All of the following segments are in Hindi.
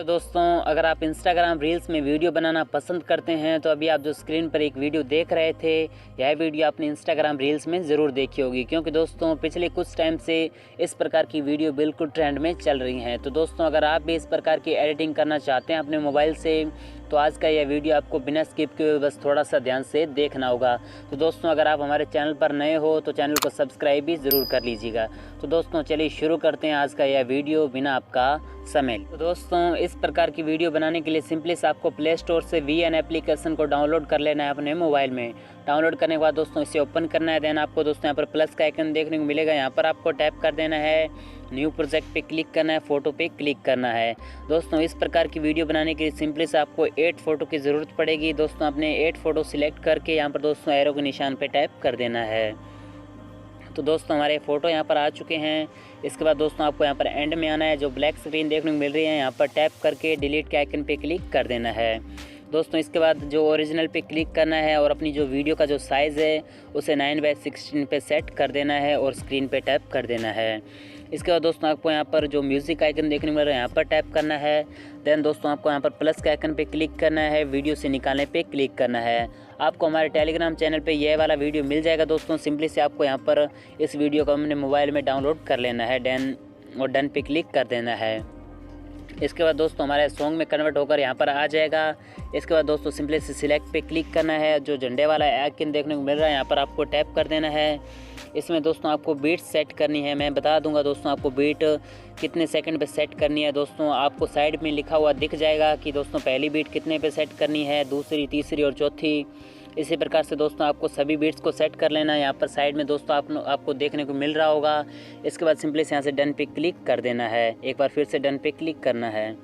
हेलो दोस्तों, अगर आप इंस्टाग्राम रील्स में वीडियो बनाना पसंद करते हैं तो अभी आप जो स्क्रीन पर एक वीडियो देख रहे थे, यह वीडियो आपने इंस्टाग्राम रील्स में ज़रूर देखी होगी, क्योंकि दोस्तों पिछले कुछ टाइम से इस प्रकार की वीडियो बिल्कुल ट्रेंड में चल रही हैं। तो दोस्तों अगर आप भी इस प्रकार की एडिटिंग करना चाहते हैं अपने मोबाइल से, तो आज का यह वीडियो आपको बिना स्किप किए बस थोड़ा सा ध्यान से देखना होगा। तो दोस्तों अगर आप हमारे चैनल पर नए हो तो चैनल को सब्सक्राइब भी ज़रूर कर लीजिएगा। तो दोस्तों चलिए शुरू करते हैं आज का यह वीडियो बिना आपका समय। तो दोस्तों इस प्रकार की वीडियो बनाने के लिए सिंपली से आपको प्ले स्टोर से VN एप्लीकेशन को डाउनलोड कर लेना है अपने मोबाइल में। डाउनलोड करने के बाद दोस्तों इसे ओपन करना है। देन आपको दोस्तों यहाँ पर प्लस का आइकन देखने को मिलेगा, यहाँ पर आपको टैप कर देना है, न्यू प्रोजेक्ट पे क्लिक करना है, फ़ोटो पे क्लिक करना है। दोस्तों इस प्रकार की वीडियो बनाने के लिए सिंपली से आपको 8 फ़ोटो की ज़रूरत पड़ेगी। दोस्तों अपने 8 फ़ोटो सिलेक्ट करके यहाँ पर दोस्तों एरो के निशान पे टैप कर देना है। तो दोस्तों हमारे फ़ोटो यहाँ पर आ चुके हैं। इसके बाद दोस्तों आपको यहाँ पर एंड में आना है, जो ब्लैक स्क्रीन देखने को मिल रही है यहाँ पर टैप करके डिलीट के आइकन पे क्लिक कर देना है। दोस्तों इसके बाद जो ओरिजिनल पे क्लिक करना है और अपनी जो वीडियो का जो साइज़ है उसे 9:16 पे सेट कर देना है और स्क्रीन पे टैप कर देना है। इसके बाद दोस्तों आपको यहाँ पर जो म्यूज़िक आइकन देखने को मिल रहा है यहाँ पर टैप करना है। देन दोस्तों आपको यहाँ पर प्लस के आइकन पे क्लिक करना है, वीडियो से निकालने पे क्लिक करना है। आपको हमारे टेलीग्राम चैनल पे यह वाला वीडियो मिल जाएगा। दोस्तों सिंपली से आपको यहाँ पर इस वीडियो को अपने मोबाइल में डाउनलोड कर लेना है, डन पे क्लिक कर देना है। इसके बाद दोस्तों हमारे सॉन्ग में कन्वर्ट होकर यहाँ पर आ जाएगा। इसके बाद दोस्तों सिंपली से सिलेक्ट पे क्लिक करना है, जो झंडे वाला आइकन देखने को मिल रहा है यहाँ पर आपको टैप कर देना है। इसमें दोस्तों आपको बीट सेट करनी है, मैं बता दूंगा दोस्तों आपको बीट कितने सेकंड पे सेट करनी है। दोस्तों आपको साइड में लिखा हुआ दिख जाएगा कि दोस्तों पहली बीट कितने पे सेट करनी है, दूसरी, तीसरी और चौथी। इसी प्रकार से दोस्तों आपको सभी बीट्स को सेट कर लेना है। यहाँ पर साइड में दोस्तों आपको देखने को मिल रहा होगा। इसके बाद सिंपली से यहाँ से डन पे क्लिक कर देना है, एक बार फिर से डन पे क्लिक करना है।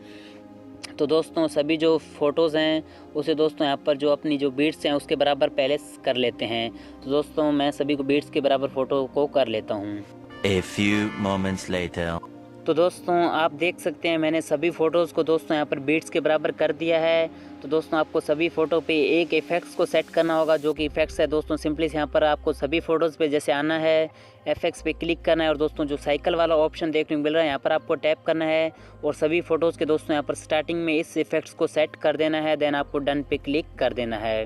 तो दोस्तों सभी जो फ़ोटोज़ हैं उसे दोस्तों यहाँ पर जो अपनी जो बीट्स हैं उसके बराबर पहले कर लेते हैं। तो दोस्तों मैं सभी को बीट्स के बराबर फ़ोटो को कर लेता हूँ। A few moments later. तो दोस्तों आप देख सकते हैं मैंने सभी फ़ोटोज़ को दोस्तों यहाँ पर बीट्स के बराबर कर दिया है। तो दोस्तों आपको सभी फ़ोटो पे एक इफ़ेक्ट्स को सेट करना होगा, जो कि इफ़ेक्ट्स है दोस्तों सिंपली यहाँ पर आपको सभी फ़ोटोज़ पे जैसे आना है, इफ़ेक्ट्स पे क्लिक करना है और दोस्तों जो साइकिल वाला ऑप्शन देखने को मिल रहा है यहाँ पर आपको टैप करना है और सभी फ़ोटोज़ के दोस्तों यहाँ पर स्टार्टिंग में इस इफ़ेक्ट्स को सेट कर देना है। देन आपको डन पे क्लिक कर देना है।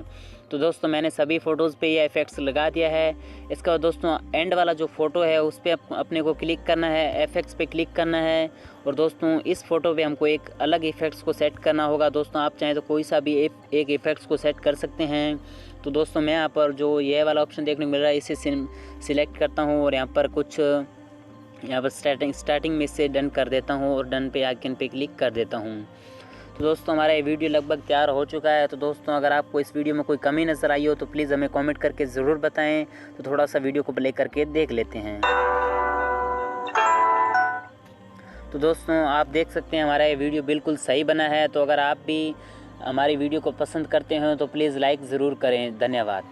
तो दोस्तों मैंने सभी फ़ोटोज़ पे ये इफ़ेक्ट्स लगा दिया है। इसका दोस्तों एंड वाला जो फ़ोटो है उस पर अपने को क्लिक करना है, इफ़ेक्ट्स पे क्लिक करना है और दोस्तों इस फ़ोटो पे हमको एक अलग इफ़ेक्ट्स को सेट करना होगा। दोस्तों आप चाहें तो कोई सा भी एक इफ़ेक्ट्स को सेट कर सकते हैं। तो दोस्तों मैं यहाँ पर जो ये वाला ऑप्शन देखने को मिल रहा है इसे सिलेक्ट करता हूँ और यहाँ पर कुछ यहाँ पर स्टार्टिंग में से डन कर देता हूँ और डन पे आइकन पे क्लिक कर देता हूँ। तो दोस्तों हमारा ये वीडियो लगभग तैयार हो चुका है। तो दोस्तों अगर आपको इस वीडियो में कोई कमी नज़र आई हो तो प्लीज़ हमें कमेंट करके ज़रूर बताएं। तो थोड़ा सा वीडियो को प्ले करके देख लेते हैं। तो दोस्तों आप देख सकते हैं हमारा ये वीडियो बिल्कुल सही बना है। तो अगर आप भी हमारी वीडियो को पसंद करते हैं तो प्लीज़ लाइक ज़रूर करें। धन्यवाद।